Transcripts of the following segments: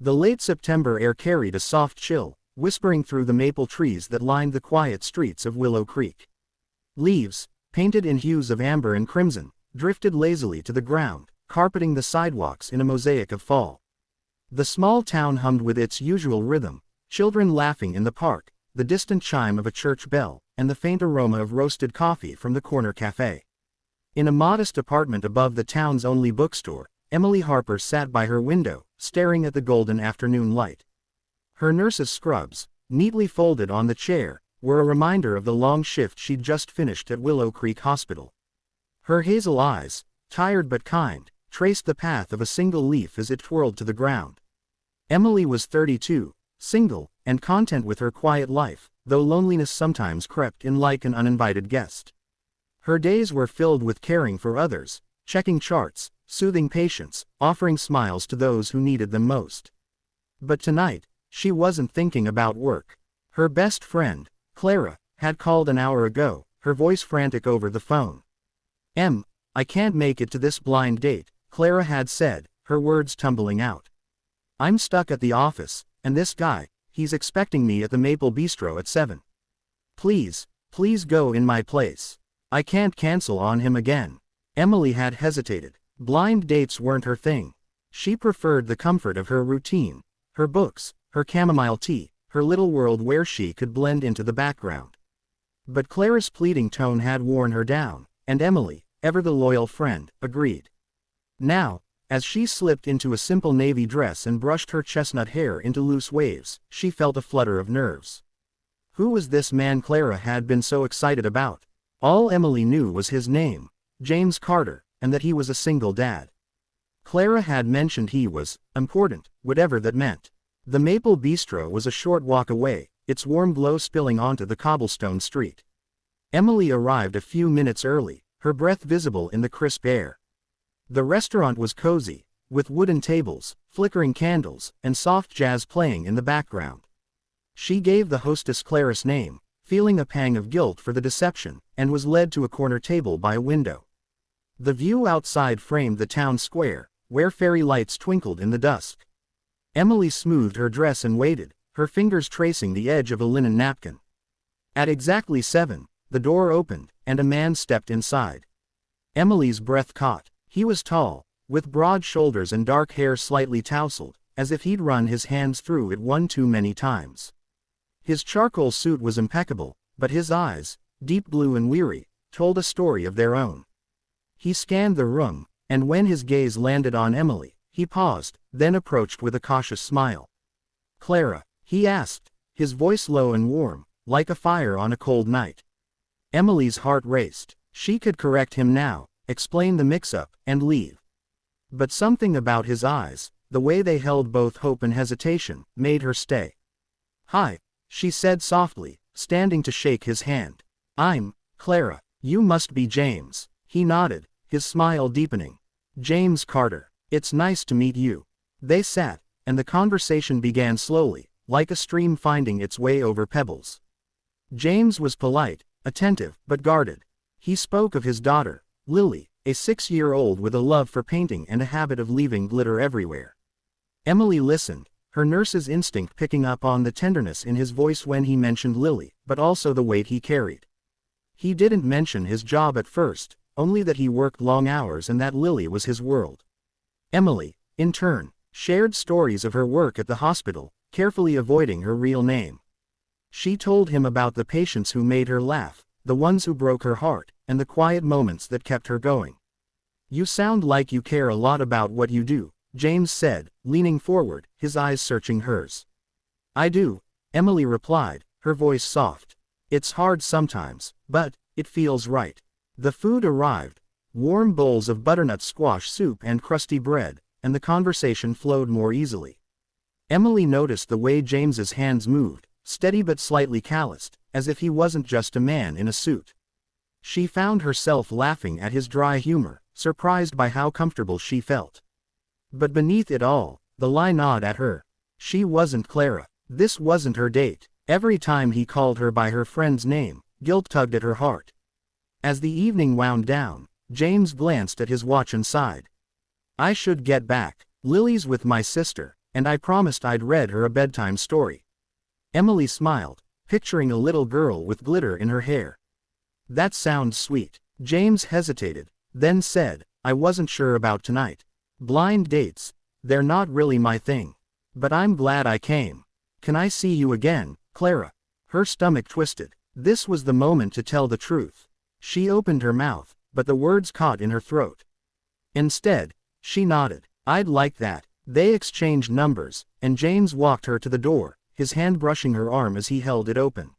The late September air carried a soft chill, whispering through the maple trees that lined the quiet streets of Willow Creek. Leaves, painted in hues of amber and crimson, drifted lazily to the ground, carpeting the sidewalks in a mosaic of fall. The small town hummed with its usual rhythm, children laughing in the park, the distant chime of a church bell, and the faint aroma of roasted coffee from the corner cafe. In a modest apartment above the town's only bookstore, Emily Harper sat by her window, staring at the golden afternoon light. Her nurse's scrubs, neatly folded on the chair, were a reminder of the long shift she'd just finished at Willow Creek Hospital. Her hazel eyes, tired but kind, traced the path of a single leaf as it twirled to the ground. Emily was 32, single, and content with her quiet life, though loneliness sometimes crept in like an uninvited guest. Her days were filled with caring for others, checking charts, soothing patients, offering smiles to those who needed them most. But tonight, she wasn't thinking about work. Her best friend, Clara, had called an hour ago, her voice frantic over the phone. I can't make it to this blind date," Clara had said, her words tumbling out. "I'm stuck at the office, and this guy, he's expecting me at the Maple Bistro at 7. Please go in my place. I can't cancel on him again." Emily had hesitated. Blind dates weren't her thing. She preferred the comfort of her routine, her books, her chamomile tea, her little world where she could blend into the background. But Clara's pleading tone had worn her down, and Emily, ever the loyal friend, agreed. Now, as she slipped into a simple navy dress and brushed her chestnut hair into loose waves, she felt a flutter of nerves. Who was this man Clara had been so excited about? All Emily knew was his name, James Carter, and that he was a single dad. Clara had mentioned he was important, whatever that meant. The Maple Bistro was a short walk away, its warm glow spilling onto the cobblestone street. Emily arrived a few minutes early, her breath visible in the crisp air. The restaurant was cozy, with wooden tables, flickering candles, and soft jazz playing in the background. She gave the hostess Clara's name, feeling a pang of guilt for the deception, and was led to a corner table by a window. The view outside framed the town square, where fairy lights twinkled in the dusk. Emily smoothed her dress and waited, her fingers tracing the edge of a linen napkin. At exactly 7, the door opened, and a man stepped inside. Emily's breath caught. He was tall, with broad shoulders and dark hair slightly tousled, as if he'd run his hands through it one too many times. His charcoal suit was impeccable, but his eyes, deep blue and weary, told a story of their own. He scanned the room, and when his gaze landed on Emily, he paused, then approached with a cautious smile. "Clara?" he asked, his voice low and warm, like a fire on a cold night. Emily's heart raced. She could correct him now, explain the mix-up, and leave. But something about his eyes, the way they held both hope and hesitation, made her stay. "Hi," she said softly, standing to shake his hand. "I'm Clara. You must be James." He nodded, his smile deepening. "James Carter. It's nice to meet you." They sat, and the conversation began slowly, like a stream finding its way over pebbles. James was polite, attentive, but guarded. He spoke of his daughter, Lily, a 6-year-old with a love for painting and a habit of leaving glitter everywhere. Emily listened, her nurse's instinct picking up on the tenderness in his voice when he mentioned Lily, but also the weight he carried. He didn't mention his job at first, only that he worked long hours and that Lily was his world. Emily, in turn, shared stories of her work at the hospital, carefully avoiding her real name. She told him about the patients who made her laugh, the ones who broke her heart, and the quiet moments that kept her going. "You sound like you care a lot about what you do," James said, leaning forward, his eyes searching hers. "I do," Emily replied, her voice soft. "It's hard sometimes, but it feels right." The food arrived, warm bowls of butternut squash soup and crusty bread, and the conversation flowed more easily. Emily noticed the way James's hands moved, steady but slightly calloused, as if he wasn't just a man in a suit. She found herself laughing at his dry humor, surprised by how comfortable she felt. But beneath it all, the lie gnawed at her. She wasn't Clara. This wasn't her date. Every time he called her by her friend's name, guilt tugged at her heart. As the evening wound down, James glanced at his watch and sighed. "I should get back. Lily's with my sister, and I promised I'd read her a bedtime story. Emily smiled, picturing a little girl with glitter in her hair. That sounds sweet. James hesitated, then said, I wasn't sure about tonight. Blind dates, they're not really my thing. But I'm glad I came. Can I see you again, Clara? Her stomach twisted. This was the moment to tell the truth. She opened her mouth, but the words caught in her throat. Instead, she nodded. I'd like that. They exchanged numbers, and James walked her to the door, his hand brushing her arm as he held it open.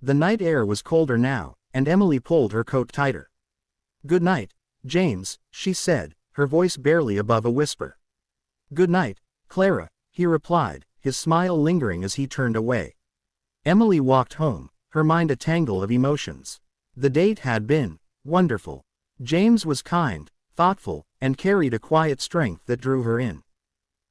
The night air was colder now, and Emily pulled her coat tighter. Good night, James, she said, her voice barely above a whisper. Good night, Clara, he replied, his smile lingering as he turned away. Emily walked home, her mind a tangle of emotions. The date had been wonderful. James was kind, thoughtful, and carried a quiet strength that drew her in.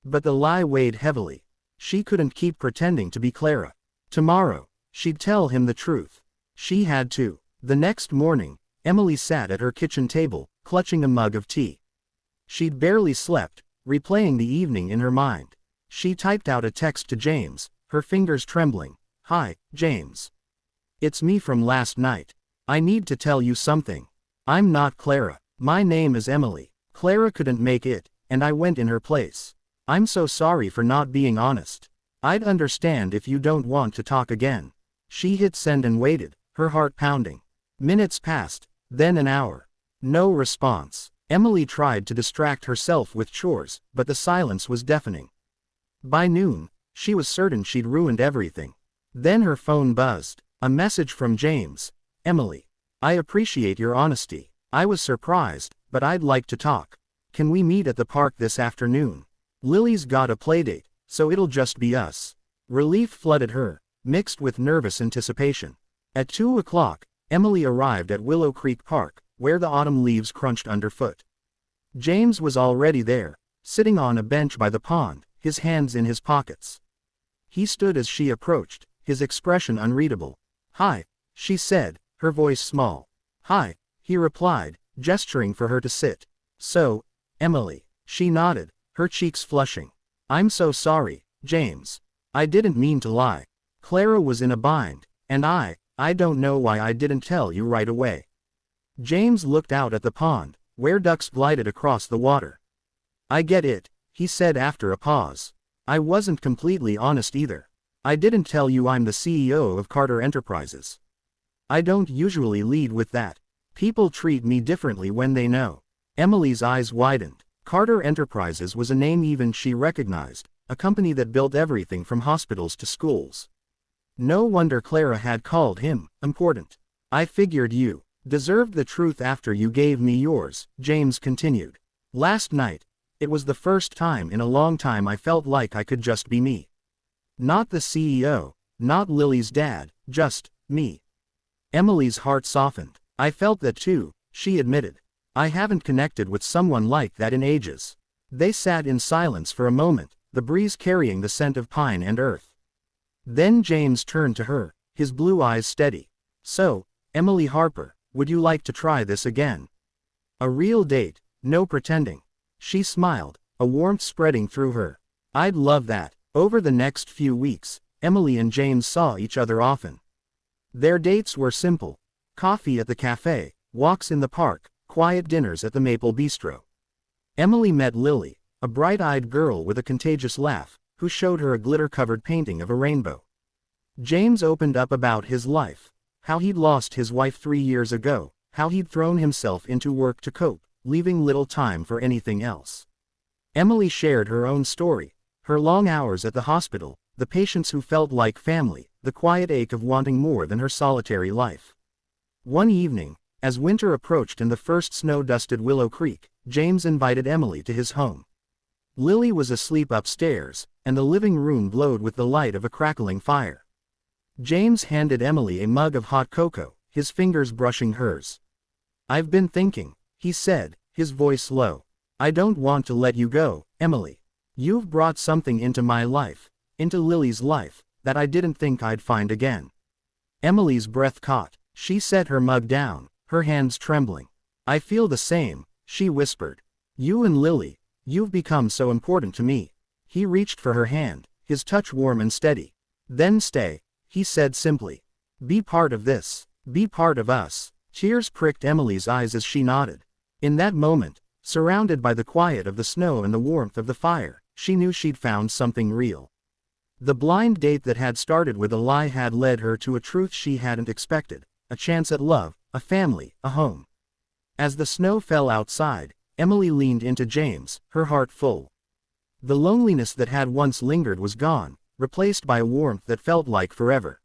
But the lie weighed heavily. She couldn't keep pretending to be Clara. Tomorrow, she'd tell him the truth. She had to. The next morning, Emily sat at her kitchen table, clutching a mug of tea. She'd barely slept, replaying the evening in her mind. She typed out a text to James, her fingers trembling. Hi, James. It's me from last night. I need to tell you something. I'm not Clara. My name is Emily. Clara couldn't make it, and I went in her place. I'm so sorry for not being honest. I'd understand if you don't want to talk again. She hit send and waited, her heart pounding. Minutes passed, then an hour. No response. Emily tried to distract herself with chores, but the silence was deafening. By noon, she was certain she'd ruined everything. Then her phone buzzed. A message from James. Emily. I appreciate your honesty. I was surprised, but I'd like to talk. Can we meet at the park this afternoon? Lily's got a playdate, so it'll just be us. Relief flooded her, mixed with nervous anticipation. At 2 o'clock, Emily arrived at Willow Creek Park, where the autumn leaves crunched underfoot. James was already there, sitting on a bench by the pond, his hands in his pockets. He stood as she approached, his expression unreadable. Hi, she said, her voice small. Hi, he replied, gesturing for her to sit. So, Emily. She nodded, her cheeks flushing. I'm so sorry, James. I didn't mean to lie. Clara was in a bind, and I don't know why I didn't tell you right away. James looked out at the pond, where ducks glided across the water. I get it, he said after a pause. I wasn't completely honest either. I didn't tell you I'm the CEO of Carter Enterprises. I don't usually lead with that. People treat me differently when they know. Emily's eyes widened. Carter Enterprises was a name even she recognized, a company that built everything from hospitals to schools. No wonder Clara had called him important. I figured you deserved the truth after you gave me yours, James continued. Last night, it was the first time in a long time I felt like I could just be me. Not the CEO, not Lily's dad, just me. Emily's heart softened. I felt that too, she admitted. I haven't connected with someone like that in ages. They sat in silence for a moment, the breeze carrying the scent of pine and earth. Then James turned to her, his blue eyes steady. So, Emily Harper, would you like to try this again? A real date, no pretending. She smiled, a warmth spreading through her. I'd love that. Over the next few weeks, Emily and James saw each other often. Their dates were simple. Coffee at the cafe, walks in the park, quiet dinners at the Maple Bistro. Emily met Lily, a bright-eyed girl with a contagious laugh, who showed her a glitter-covered painting of a rainbow. James opened up about his life, how he'd lost his wife 3 years ago, how he'd thrown himself into work to cope, leaving little time for anything else. Emily shared her own story, her long hours at the hospital, the patients who felt like family, the quiet ache of wanting more than her solitary life. One evening, as winter approached and the first snow dusted Willow Creek, James invited Emily to his home. Lily was asleep upstairs, and the living room glowed with the light of a crackling fire. James handed Emily a mug of hot cocoa, his fingers brushing hers. I've been thinking, he said, his voice low. I don't want to let you go, Emily. You've brought something into my life, into Lily's life, that I didn't think I'd find again. Emily's breath caught. She set her mug down, her hands trembling. I feel the same, she whispered. You and Lily, you've become so important to me. He reached for her hand, his touch warm and steady. Then stay, he said simply. Be part of this. Be part of us. Tears pricked Emily's eyes as she nodded. In that moment, surrounded by the quiet of the snow and the warmth of the fire, she knew she'd found something real. The blind date that had started with a lie had led her to a truth she hadn't expected, a chance at love, a family, a home. As the snow fell outside, Emily leaned into James, her heart full. The loneliness that had once lingered was gone, replaced by a warmth that felt like forever.